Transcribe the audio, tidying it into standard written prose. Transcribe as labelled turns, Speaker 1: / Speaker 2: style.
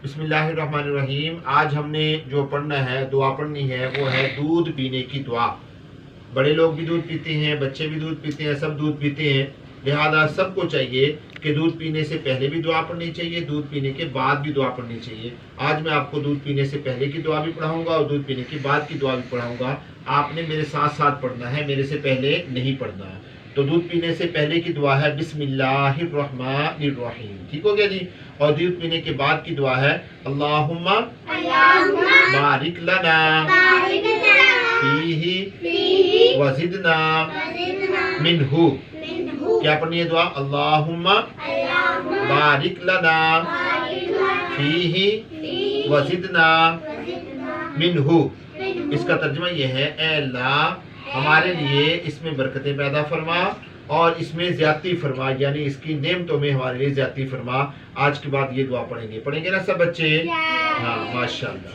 Speaker 1: बिस्मिल्लाहिर्रहमानिर्रहीम। आज हमने जो पढ़ना है, दुआ पढ़नी है, वो है दूध पीने की दुआ। बड़े लोग भी दूध पीते हैं, बच्चे भी दूध पीते हैं, सब दूध पीते हैं। लिहाजा सबको चाहिए कि दूध पीने से पहले भी दुआ पढ़नी चाहिए, दूध पीने के बाद भी दुआ पढ़नी चाहिए। आज मैं आपको दूध पीने से पहले की दुआ भी पढ़ाऊंगा और दूध पीने के बाद की दुआ भी पढ़ाऊंगा। आपने मेरे साथ साथ पढ़ना है, मेरे से पहले नहीं पढ़ना है। तो दूध पीने से पहले की दुआ है बिस्मिल्लाहिर्रहमानिर्रहीम, ठीक हो गया जी। और दूध पीने के बाद की दुआ है अल्लाहुम्मा बारिक लना फीही वज़िदना मिन्हु। क्या पढ़नी है दुआ? अल्लाहुम्मा बारिक लना फीही वज़िदना मिन्हु। इसका तर्जुमा यह है, ऐ अल्लाह हमारे लिए इसमें बरकतें पैदा फरमा और इसमें ज्यादती फरमा, यानी इसकी नेमतों में हमारे लिए ज्यादती फरमा। आज के बाद ये दुआ पढ़ेंगे ना सब बच्चे? हाँ, माशाअल्लाह।